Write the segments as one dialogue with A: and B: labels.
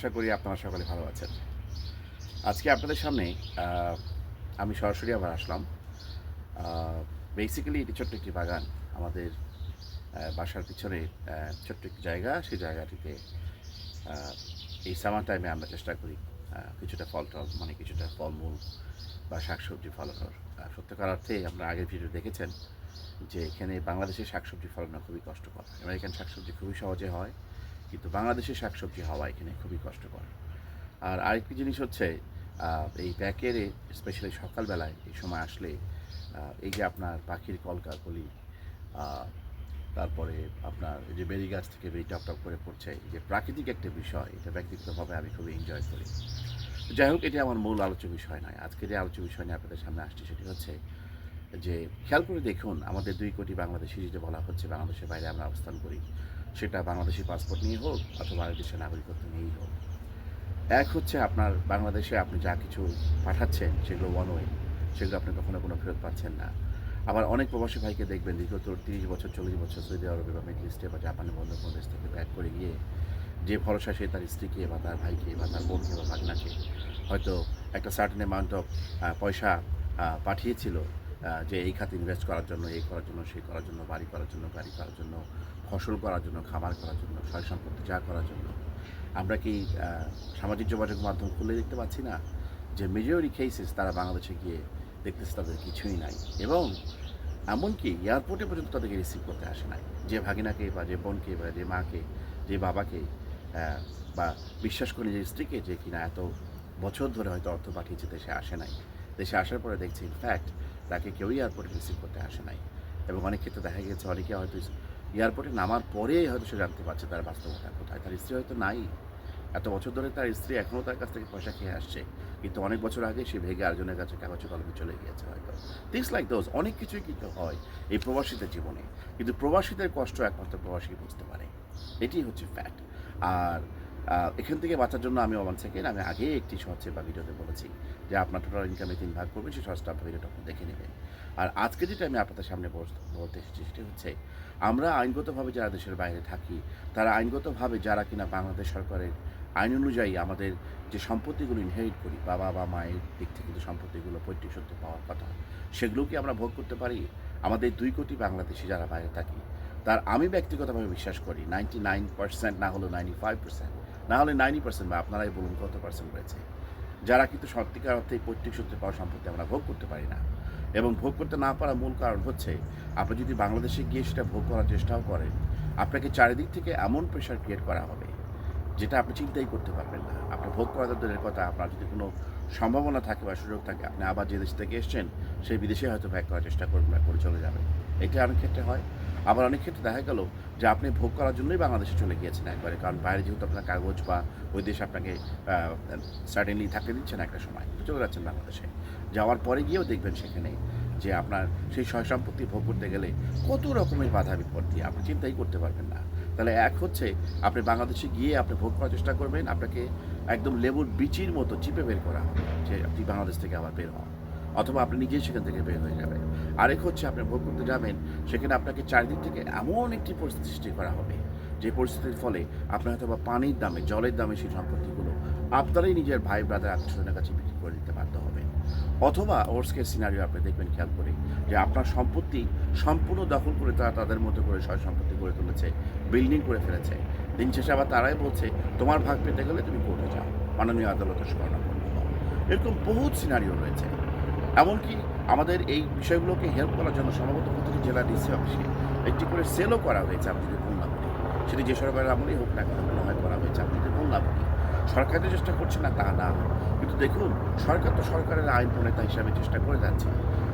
A: আশা করি আপনারা সকলে ভালো আছেন। আজকে আপনাদের সামনে আ আমি সরাসরি আবার আসলাম। আ বেসিক্যালি এটি ছোট্ট একটি বাগান। আমাদের বাসার পিছনে ছোট্ট একটি জায়গা। সেই জায়গাটিতে আ এই সামার টাইমে আমরা চেষ্টা করি কিছুটা ফল-টল মানে কিছুটা ফলমূল বা শাকসবজি ফলানোর। সত্যিকার অর্থে আপনারা আগের ভিডিও দেখেছেন যে এখানে বাংলাদেশে শাকসবজি ফলানো খুবই কষ্টকর। আমেরিকান শাকসবজি খুবই সহজে হয়। কিন্তু বাংলাদেশের শাকসবজি হওয়া এখানে খুবই কষ্টকর। আর আরেকটি জিনিস হচ্ছে এই প্যাকেরে স্পেশালি সকালবেলায় এই সময় আসলে এই যে আপনার পাখির কলকাকলি, আ তারপরে আপনার এই যে বেরি গাছ থেকে বেরি টপটপ করে পড়ছে, এই যে প্রাকৃতিক একটা বিষয়, এটা ব্যক্তিগতভাবে আমি খুবই এনজয় করি। যাই হোক, এটি আমার মূল আলোচ্য বিষয় নয়। আজকের যে আলোচ্য বিষয় নিয়ে আপনাদের সামনে আসছি সেটি হচ্ছে যে খেয়াল করে দেখুন, আমাদের ২ কোটি বাংলাদেশি যেটা বলা হচ্ছে বাংলাদেশের বাইরে আমরা অবস্থান করি, সেটা বাংলাদেশি পাসপোর্ট নিয়ে হোক অথবা আরেক দেশের নাগরিকত্ব নিয়েই হোক। এক হচ্ছে আপনার বাংলাদেশে আপনি যা কিছু পাঠাচ্ছেন সেগুলো ওয়ান ওয়ে, সেগুলো আপনি কখনো কোনো ফেরত পাচ্ছেন না। আবার অনেক প্রবাসী ভাইকে দেখবেন দীর্ঘত ৩০ বছর ৪০ বছর সৌদি আরবে বা মিডল ইস্টে বা জাপানে বন্ধ কোনো দেশ থেকে ব্যাক করে গিয়ে যে ভরসা সে তার স্ত্রীকে বা তার ভাইকে বা তার বোনকে বা ভাগনাকে হয়তো একটা সার্টেন অ্যামাউন্ট অফ পয়সা পাঠিয়েছিল, যে এই খাতে ইনভেস্ট করার জন্য, এই করার জন্য, সেই করার জন্য, বাড়ি করার জন্য, গাড়ি করার জন্য, ফসল করার জন্য, খামার করার জন্য, সয় সম্পত্তি যা করার জন্য। আমরা কি সামাজিক যোগাযোগ মাধ্যম খুলে দেখতে পাচ্ছি না যে মেজরিটি কেসেস তারা বাংলাদেশে গিয়ে দেখতেছে তাদের কিছুই নাই, এবং এমনকি এয়ারপোর্টে পর্যন্ত তাদেরকে রিসিভ করতে আসে নাই। যে ভাগিনাকে বা যে বোনকে বা যে মাকে, যে বাবাকে বা বিশ্বাস করে যে স্ত্রীকে, যে কিনা এত বছর ধরে হয়তো অর্থ পাঠিয়েছে, দেশে আসে নাই। দেশে আসার পরে দেখছি ইনফ্যাক্ট তাকে কেউই এয়ারপোর্টে রিসিভ করতে আসে নাই। এবং অনেক ক্ষেত্রে দেখা গেছে অনেকে হয়তো এয়ারপোর্টে নামার পরেই হয়তো সে জানতে পারছে তার বাস্তবতা কোথায়। তার স্ত্রী হয়তো নাই। এত বছর ধরে তার স্ত্রী এখনও তার কাছ থেকে পয়সা খেয়ে আসছে। কিন্তু অনেক বছর আগে সে ভেগে আরেকজনের কাছে কাগজে কলমে চলে গিয়েছে হয়তো। থিংস লাইক দোজ অনেক কিছুই কিন্তু হয় এই প্রবাসীদের জীবনে। কিন্তু প্রবাসীদের কষ্ট একমাত্র প্রবাসী বুঝতে পারে। এটি হচ্ছে ফ্যাক্ট। আর এখান থেকে বাঁচার জন্য আমি 1 সেকেন্ড আমি আগেই একটি শর্টসে বা ভিডিওতে বলেছি যে আপনার টোটাল ইনকামে ৩ ভাগ করবেন, সেই শর্টসটা ভিডিওটা আপনি দেখে নেবেন। আর আজকে যেটা আমি আপনাদের সামনে বলতে এসেছি সেটি হচ্ছে আমরা আইনগতভাবে যারা দেশের বাইরে থাকি, তারা আইনগতভাবে যারা কিনা বাংলাদেশ সরকারের আইন অনুযায়ী আমাদের যে সম্পত্তিগুলো ইনহেরিট করি, বাবা বা মায়ের দিক থেকে যে সম্পত্তিগুলো পৈতৃক সূত্রে পাওয়ার কথা, সেগুলো কি আমরা ভোগ করতে পারি? আমাদের ২ কোটি বাংলাদেশি যারা বাইরে থাকি, তার আমি ব্যক্তিগতভাবে বিশ্বাস করি 99% না হলেও 95%, না হলে 90% বা আপনারাই বলুন কত পার্সেন্ট রয়েছে, যারা কিন্তু সত্যিকার অর্থে এই পৈতৃক সূত্রে পাওয়া সম্পত্তি আমরা ভোগ করতে পারি না। এবং ভোগ করতে না পারার মূল কারণ হচ্ছে, আপনি যদি বাংলাদেশে গিয়ে সেটা ভোগ করার চেষ্টাও করেন, আপনাকে চারিদিক থেকে এমন প্রেশার ক্রিয়েট করা হবে যেটা আপনি চিন্তাই করতে পারবেন না। আপনি ভোগ করা তো দূরের কথা, আপনার যদি কোনো সম্ভাবনা থাকে বা সুযোগ থাকে, আপনি আবার যে দেশ থেকে এসছেন সেই বিদেশে হয়তো ব্যাক করার চেষ্টা করবেন বা করে চলে যাবেন। এটা অনেক ক্ষেত্রে হয়। আবার অনেক ক্ষেত্রে দেখা গেল যে আপনি ভোগ করার জন্যই বাংলাদেশে চলে গিয়েছেন একবারে, কারণ বাইরে যেহেতু আপনার কাগজ বা ওই দেশ আপনাকে সার্টেনলি থাকতে দিচ্ছে না, একটা সময় তো চলে যাচ্ছেন বাংলাদেশে। যাওয়ার পরে গিয়েও দেখবেন সেখানে যে আপনার সেই সয় সম্পত্তি ভোগ করতে গেলে কত রকমের বাধা বিপত্তি আপনি চিন্তাই করতে পারবেন না। তাহলে এক হচ্ছে আপনি বাংলাদেশে গিয়ে আপনি ভোগ করার চেষ্টা করবেন, আপনাকে একদম লেবুর বিচির মতো চিপে বের করা হবে যে আপনি বাংলাদেশ থেকে আবার বের হন, অথবা আপনি নিজেই সেখান থেকে বের হয়ে যাবেন। আরেক হচ্ছে আপনি ভোগ করতে যাবেন, সেখানে আপনাকে চারিদিক থেকে এমন একটি পরিস্থিতি সৃষ্টি করা হবে যে পরিস্থিতির ফলে আপনার হয়তো বা পানির দামে, জলের দামে সেই সম্পত্তিগুলো আপনারাই নিজের ভাই ব্রাদার আত্মীয়স্বজনের কাছে বিক্রি করে দিতে বাধ্য হবেন। অথবা ওয়ার্স্ট কেস সিনারিও আপনি দেখবেন খেয়াল করে যে আপনার সম্পত্তি সম্পূর্ণ দখল করে তারা তাদের মতো করে সয় সম্পত্তি গড়ে তুলেছে, বিল্ডিং করে ফেলেছে। দিন শেষে আবার তারাই বলছে তোমার ভাগ পেতে গেলে তুমি কোর্টে যাও, মাননীয় আদালতের শরণাপন্ন হও। এরকম বহুত সিনারিও রয়েছে। এমনকি আমাদের এই বিষয়গুলোকে হেল্প করার জন্য সম্ভবত প্রতিটি জেলা ডিসি অফিসে একটি করে সেলও করা হয়েছে, আমি যদি ভুল না করি। সেটি যে সরকারের আমলেই হোক না কেন, মনে হয় করা হয়েছে, আমি যদি ভুল না করি। সরকার যে চেষ্টা করছে না তা না, কিন্তু দেখুন সরকার তো সরকারের আইন প্রণেতা হিসাবে চেষ্টা করে যাচ্ছে।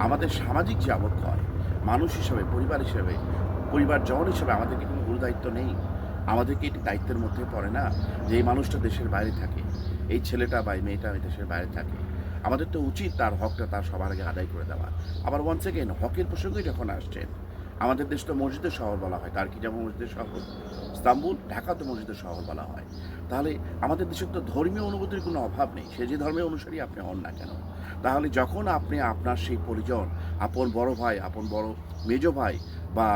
A: আমাদের সামাজিক যে অবক্ষয়, মানুষ হিসাবে, পরিবার হিসেবে, পরিবার জন হিসেবে আমাদের কি কোনো গুরুদায়িত্ব নেই? আমাদেরকে এটি দায়িত্বের মধ্যে পড়ে না যে এই মানুষটা দেশের বাইরে থাকে, এই ছেলেটা বা এই মেয়েটা এই দেশের বাইরে থাকে, আমাদের তো উচিত তার হকটা তার সবার আগে আদায় করে দেওয়া। আবার ওয়ান্স এগেইন হকের প্রসঙ্গে যখন আসছেন, আমাদের দেশ তো মসজিদের শহর বলা হয়, তার কি যেমন মসজিদের শহর ইস্তাম্বুল, ঢাকা তো মসজিদের শহর বলা হয়। তাহলে আমাদের দেশের তো ধর্মীয় অনুভূতির কোনো অভাব নেই, সে যে ধর্মের অনুসারী আপনি হন না কেন। তাহলে যখন আপনি আপনার সেই পরিজন, আপন বড় ভাই, আপন বড় মেজো ভাই বা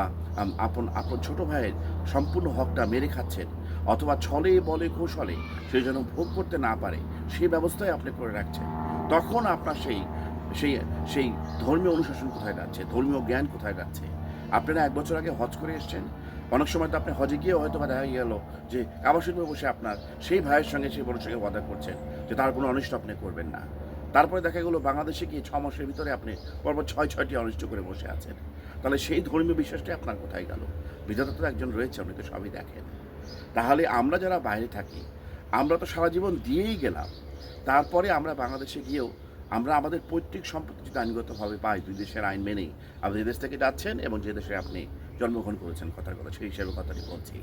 A: আপন আপন ছোট ভাইয়ের সম্পূর্ণ হকটা মেরে খাচ্ছেন, অথবা ছলে বলে কৌশলে সে যেন ভোগ করতে না পারে সেই ব্যবস্থাই আপনি করে রাখছেন, তখন আপনার সেই সেই সেই ধর্মীয় অনুশাসন কোথায় যাচ্ছে, ধর্মীয় জ্ঞান কোথায় যাচ্ছে? আপনারা ১ বছর আগে হজ করে এসছেন, অনেক সময় তো আপনি হজে গিয়েও হয়তো বা দেখা গেল যে কাবা শরীফে বসে আপনার সেই ভাইয়ের সঙ্গে সেই বোনের সঙ্গে ওয়াদা করছেন যে তার কোনো অনিষ্ট আপনি করবেন না। তারপরে দেখা গেলো বাংলাদেশে গিয়ে ৬ মাসের ভিতরে আপনি পরপর ৬টি অনিষ্ট করে বসে আছেন। তাহলে সেই ধর্মীয় বিশ্বাসটাই আপনার কোথায় গেল? বিধাতা তো একজন রয়েছে, উনি তো সবই দেখেন। তাহলে আমরা যারা বাইরে থাকি, আমরা তো সারা জীবন দিয়েই গেলাম। তারপরে আমরা বাংলাদেশে গিয়েও আমরা আমাদের পৈতৃক সম্পত্তি যদি আইনগতভাবে পাই, ২ দেশের আইন মেনেই, আপনি যে দেশ থেকে যাচ্ছেন এবং যে দেশে আপনি জন্মগ্রহণ করেছেন, কথার কথা সেই হিসাবে কথাটি বলছি।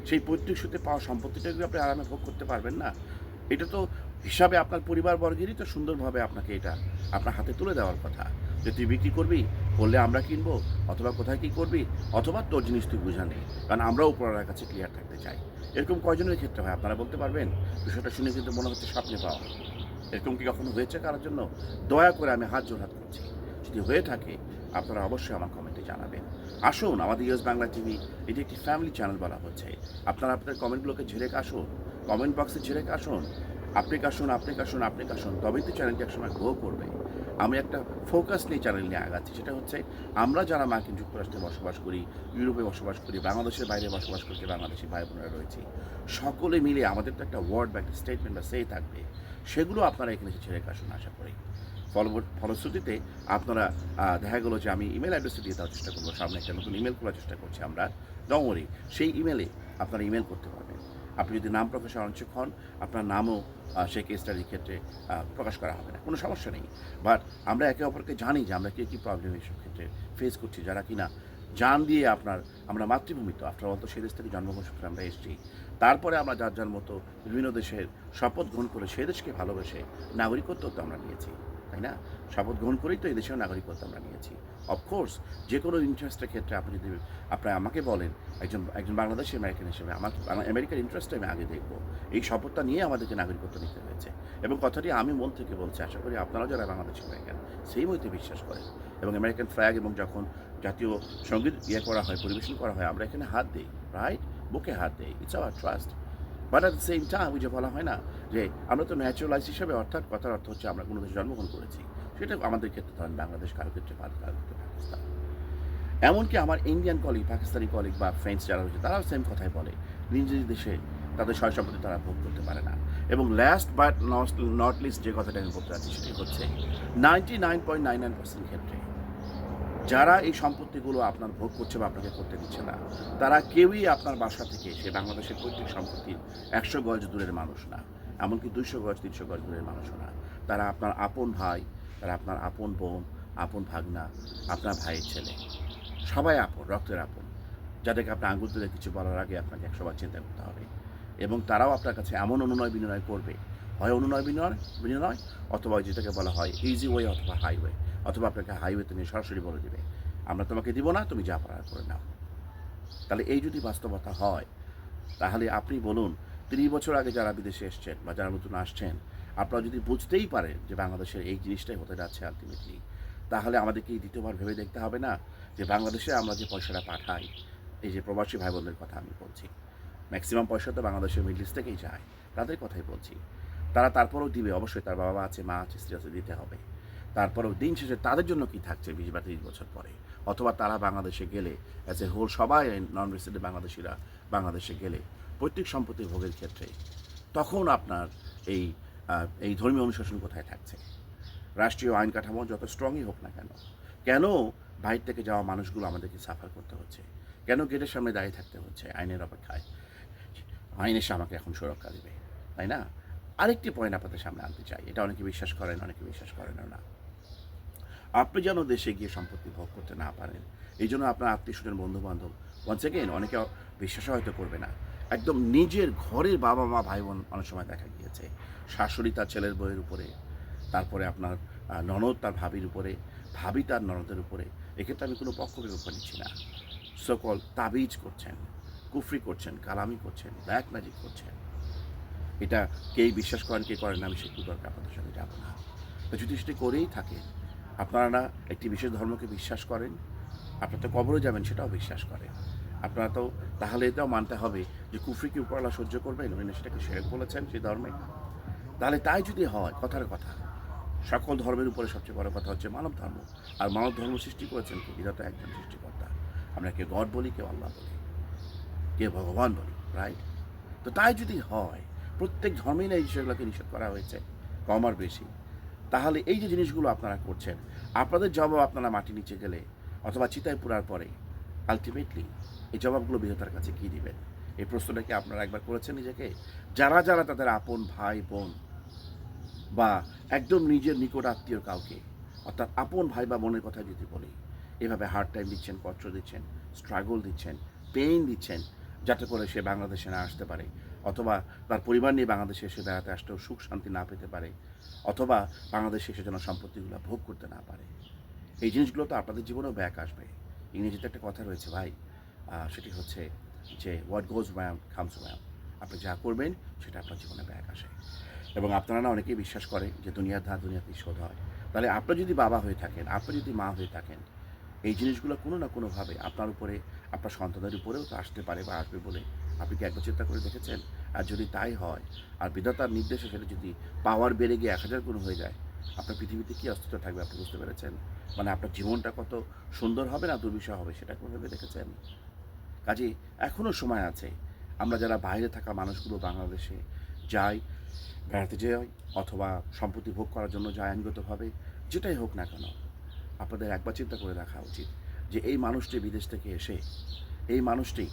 A: সেই পৈতৃক সূত্রে পাওয়া সম্পত্তিটা কি আপনি আরামে ভোগ করতে পারবেন না? এটা তো হিসাবে আপনার পরিবারবর্গেরই তো সুন্দরভাবে আপনাকে এটা আপনার হাতে তুলে দেওয়ার কথা, যে তুই বিক্রি করবি, করলে আমরা কিনবো, অথবা কোথায় কী করবি, অথবা তোর জিনিস তুই বুঝা নেই, কারণ আমরাও উপরওয়ালার কাছে ক্লিয়ার থাকতে চাই। এরকম কয়জনের ক্ষেত্রে হয় আপনারা বলতে পারবেন? বিষয়টা শুনে কিন্তু মনে হচ্ছে স্বপ্নে পাওয়া। এরকম কি কখনো হয়েছে কারোর জন্য? দয়া করে আমি হাত জোড়হাত করছি, যদি হয়ে থাকে আপনারা অবশ্যই আমার কমেন্টে জানাবেন। আসুন, আমাদের ইউএস বাংলা টিভি এটি একটি ফ্যামিলি চ্যানেল বলা হচ্ছে। আপনারা আপনাদের কমেন্টগুলোকে ঝেড়ে কাশুন, কমেন্ট বক্সে ঝেড়ে কাশুন, আপনি কাশুন, আপনি কাশুন, আপনি কাশুন, তবেই তো চ্যানেলটি একসময় গ্রো করবে। আমি একটা ফোকাস নিয়ে চ্যানেল নিয়ে আগাচ্ছি, সেটা হচ্ছে আমরা যারা মার্কিন যুক্তরাষ্ট্রে বসবাস করি, ইউরোপে বসবাস করি, বাংলাদেশের বাইরে বসবাস করছি, বাংলাদেশি ভাই বোনেরা রয়েছি, সকলে মিলে আমাদের তো একটা ওয়ার্ড বা একটা স্টেটমেন্ট বা সেই থাকবে, সেগুলো আপনারা এখানে এসে ছেড়ে কাশুন আশা করি। ফলশ্রুতিতে আপনারা দেখা গেলো যে আমি ইমেল অ্যাড্রেসে দিয়ে দেওয়ার চেষ্টা করবো, সামনে একটা নতুন ইমেল খোলার চেষ্টা করছি আমরা, ডোন্ট সেই ইমেলে আপনারা ইমেল করতে পারবেন। আপনি যদি নাম প্রকাশে অনিচ্ছুক হন, আপনার নামও সেই কেস স্টাডির ক্ষেত্রে প্রকাশ করা হবে না, কোনো সমস্যা নেই। বাট আমরা একে অপরকে জানি যে আমরা কী প্রবলেম এইসব ক্ষেত্রে ফেস করছি, যারা কিনা জান দিয়ে আমরা মাতৃভূমি তো আফটার অল তো সেই দেশ থেকে জন্মগ্রহণ সূত্রে আমরা এসেছি। তারপরে আমরা যার যার মতো বিভিন্ন দেশের শপথ গ্রহণ করে সে দেশকে ভালোবেসে নাগরিকত্ব তো আমরা নিয়েছি, তাই না? শপথ গ্রহণ করেই তো এই দেশেও নাগরিকত্ব আমরা নিয়েছি। অফকোর্স যে কোনো ইন্টারেস্টের ক্ষেত্রে আপনি যদি আমাকে বলেন একজন বাংলাদেশি আমেরিকান হিসেবে আমার আমেরিকার ইন্টারেস্টটা আমি আগে দেখব। এই শপথটা নিয়ে আমাদেরকে নাগরিকত্ব নিতে হয়েছে, এবং কথাটি আমি মন থেকে বলছি। আশা করি আপনারাও যারা বাংলাদেশি আমেরিকান সেই মতে বিশ্বাস করেন, এবং আমেরিকান ফ্ল্যাগ এবং যখন জাতীয় সঙ্গীত করা হয়, পরিবেশন করা হয়, আমরা এখানে হাত দিই, রাইট? বুকে হাত দিই, it's hour trust. But at the same time ওই যে বলা হয় না যে আমরা তো ন্যাচুরালাইজ হিসাবে, অর্থাৎ কথার অর্থ হচ্ছে আমরা কোনো দেশে জন্মগ্রহণ করেছি, সেটা আমাদের ক্ষেত্রে ধরেন বাংলাদেশ, কারো ক্ষেত্রে ভারত, কারো ক্ষেত্রে পাকিস্তান। এমনকি আমার ইন্ডিয়ান কলিগ, পাকিস্তানি কলিগ বা ফ্রেন্ডস যারা রয়েছে তারাও সেম কথাই বলে, নিজ নিজ দেশে তাদের সয় সম্পত্তি তারা ভোগ করতে পারে না। এবং লাস্ট বাট নট লিস্ট যে কথাটা আমি বলতে চাচ্ছি সেটি হচ্ছে 99.99% ক্ষেত্রে যারা এই সম্পত্তিগুলো আপনার ভোগ করছে বা আপনাকে করতে দিচ্ছে না, তারা কেউই আপনার বাসা থেকে সে বাংলাদেশের পৈতৃক সম্পত্তির ১০০ গজ দূরের মানুষ না, এমনকি ২০০ গজ ৩০০ গজ দূরের মানুষও না। তারা আপনার আপন ভাই, তারা আপনার আপন বোন, আপন ভাগনা, আপনার ভাইয়ের ছেলে, সবাই আপন, রক্তের আপন, যাদেরকে আপনি আঙুল তুলে কিছু বলার আগে আপনাকে ১০০ বার চিন্তা করতে হবে। এবং তারাও আপনার কাছে এমন অনুনয় বিনয় করবে, হয় অনুনয় বিনয় অথবা যেটাকে বলা হয় ইজি ওয়ে অথবা হাইওয়ে, অথবা আপনাকে হাইওয়েতে নিয়ে সরাসরি বলে দেবে আমরা তোমাকে দিব না, তুমি যা পারার করে নাও। তাহলে এই যদি বাস্তবতা হয়, তাহলে আপনি বলুন ৩০ বছর আগে যারা বিদেশে এসছেন বা যারা নতুন আসছেন, আপনারা যদি বুঝতেই পারেন যে বাংলাদেশের এই জিনিসটাই হতে যাচ্ছে আলটিমেটলি, তাহলে আমাদেরকে এই দ্বিতীয়বার ভেবে দেখতে হবে না যে বাংলাদেশে আমরা যে পয়সাটা পাঠাই, এই যে প্রবাসী ভাই বোনদের কথা আমি বলছি, ম্যাক্সিমাম পয়সা তো বাংলাদেশের মিডল ইস্ট থেকেই যায়, তাদের কথাই বলছি। তারা তারপরেও দিবে, অবশ্যই তার বাবা আছে, মা আছে, স্ত্রী আছে, দিতে হবে। তারপরেও দিন শেষে তাদের জন্য কি থাকছে ২০ বা ৩০ বছর পরে, অথবা তারা বাংলাদেশে গেলে অ্যাজ এ হোল সবাই নন রেসিডেন্ট বাংলাদেশিরা বাংলাদেশে গেলে পৈতৃক সম্পত্তি ভোগের ক্ষেত্রে তখন আপনার এই এই ধর্মীয় অনুশাসন কোথায় থাকছে? রাষ্ট্রীয় আইন কাঠামো যত স্ট্রংই হোক না কেন, কেন বাইরে থেকে যাওয়া মানুষগুলো আমাদেরকে সাফার করতে হচ্ছে? কেন গেটের সামনে দাঁড়িয়ে থাকতে হচ্ছে আইনের অপেক্ষায়? আইন এসে আমাকে এখন সুরক্ষা দেবে, তাই না? আরেকটি পয়েন্ট আপনাদের সামনে আনতে চাই, এটা অনেকে বিশ্বাস করেন, অনেকে বিশ্বাস করেন না। আপনি যেন দেশে গিয়ে সম্পত্তি ভোগ করতে না পারেন, এই জন্য আপনার আত্মীয়-স্বজন, বন্ধু-বান্ধব ওয়ান্স এগেইন অনেকে বিশ্বাসও হয়তো করবে না, একদম নিজের ঘরের বাবা মা ভাই বোন অনেক সময় দেখা গিয়েছে শাশুড়ি তার ছেলের বউয়ের উপরে, তারপরে আপনার ননদ তার ভাবির উপরে, ভাবি তার ননদের উপরে, এক্ষেত্রে আমি কোনো পক্ষ বিপক্ষ নিচ্ছি না, সকল তাবিজ করছেন, কুফরি করছেন, কালামি করছেন, ব্ল্যাক ম্যাজিক করছেন। এটা কেই বিশ্বাস করেন কে করেন না আমি সেটুকু দরকার আপনাদের সঙ্গে যাব না। তো যদি সেটি করেই থাকেন, আপনারা না একটি বিশেষ ধর্মকে বিশ্বাস করেন, আপনারা তো কবরে যাবেন সেটাও বিশ্বাস করেন, আপনারা তো তাহলে এটাও মানতে হবে যে যে কুফরিকে উপরওয়ালা সহ্য করবেন, উনি সেটাকে শিরক বলেছেন সেই ধর্মে। তাহলে তাই যদি হয়, কথার কথা, সকল ধর্মের উপরে সবচেয়ে বড় কথা হচ্ছে মানব ধর্ম। আর মানব ধর্ম সৃষ্টি করেছেন কে? বিধাতা একজন সৃষ্টিকর্তা। আমরা কেউ গড বলি, কেউ আল্লাহ বলি, কেউ ভগবান বলি, রাইট? তো তাই যদি হয়, প্রত্যেক ধর্মেই না এই বিষয়গুলোকে নিষেধ করা হয়েছে, কম আর বেশি। তাহলে এই যে জিনিসগুলো আপনারা করছেন, আপনাদের জবাব আপনারা মাটি নিচে গেলে অথবা চিতায় পুরার পরে আলটিমেটলি এই জবাবগুলো বিধাতার কাছে কী দিবেন? এই প্রশ্নটা কি আপনারা একবার করেছেন নিজেকে? যারা যারা তাদের আপন ভাই বোন বা একদম নিজের নিকট আত্মীয় কাউকে, অর্থাৎ আপন ভাই বা বোনের কথা যদি বলি, এভাবে হার্ড টাইম দিচ্ছেন, কষ্ট দিচ্ছেন, স্ট্রাগল দিচ্ছেন, পেইন দিচ্ছেন, যাতে করে সে বাংলাদেশে না আসতে পারে, অথবা তার পরিবার নিয়ে বাংলাদেশে এসে বেড়াতে আসতেও সুখ শান্তি না পেতে পারে, অথবা বাংলাদেশে এসে যেন সম্পত্তিগুলো ভোগ করতে না পারে। এই জিনিসগুলো তো আপনাদের জীবনেও ব্যাক আসবে। ইংরেজিতে একটা কথা রয়েছে ভাই, সেটি হচ্ছে যে what goes round comes round. আপনি যা করবেন সেটা আপনার জীবনে ব্যাক আসে। এবং আপনারা না অনেকেই বিশ্বাস করে যে দুনিয়ার ধার দুনিয়াতেই শোধ হয়। তাহলে আপনি যদি বাবা হয়ে থাকেন, আপনি যদি মা হয়ে থাকেন, এই জিনিসগুলো কোনো না কোনোভাবে আপনার উপরে, আপনার সন্তানের উপরেও তো আসতে পারে বা আসবে বলে আপনি কি একবার চিন্তা করে দেখেছেন? আর যদি তাই হয়, আর বিধাতার নির্দেশে সেটা যদি পাওয়ার বেড়ে গিয়ে 1000 গুণ হয়ে যায়, আপনার পৃথিবীতে কী অস্তিত্ব থাকবে আপনি বুঝতে পেরেছেন? মানে আপনার জীবনটা কত সুন্দর হবে না দুর্বিষহ হবে সেটা কোনো ভেবে দেখেছেন? কাজেই এখনও সময় আছে। আমরা যারা বাইরে থাকা মানুষগুলো বাংলাদেশে যাই, বেড়াতে যাই অথবা সম্পত্তি ভোগ করার জন্য যায় আইনগতভাবে, যেটাই হোক না কেন, আপনাদের একবার চিন্তা করে দেখা উচিত যে এই মানুষটি বিদেশ থেকে এসে, এই মানুষটি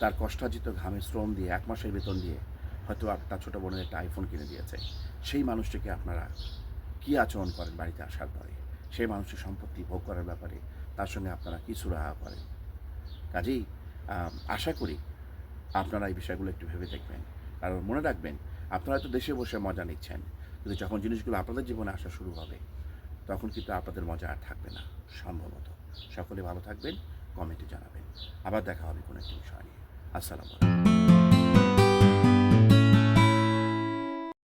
A: তার কষ্টার্জিত ঘামের শ্রম দিয়ে 1 মাসের বেতন দিয়ে হয়তো তার ছোটো বোনের একটা আইফোন কিনে দিয়েছে। সেই মানুষটিকে আপনারা কী আচরণ করেন বাড়িতে আসার পরে? সেই মানুষটির সম্পত্তি ভোগ করার ব্যাপারে তার সঙ্গে আপনারা কী সুরাহা করেন? কাজেই আশা করি আপনারা এই বিষয়গুলো একটু ভেবে দেখবেন। কারণ মনে রাখবেন, আপনারা তো দেশে বসে মজা নিচ্ছেন, কিন্তু যখন জিনিসগুলো আপনাদের জীবনে আসা শুরু হবে, তখন কিন্তু আপনাদের মজা আর থাকবে না সম্ভবত। সকলে ভালো থাকবেন, কমেন্টে জানাবেন। আবার দেখা হবে কোনো একটি বিষয় নিয়ে। আসসালামু আলাইকুম।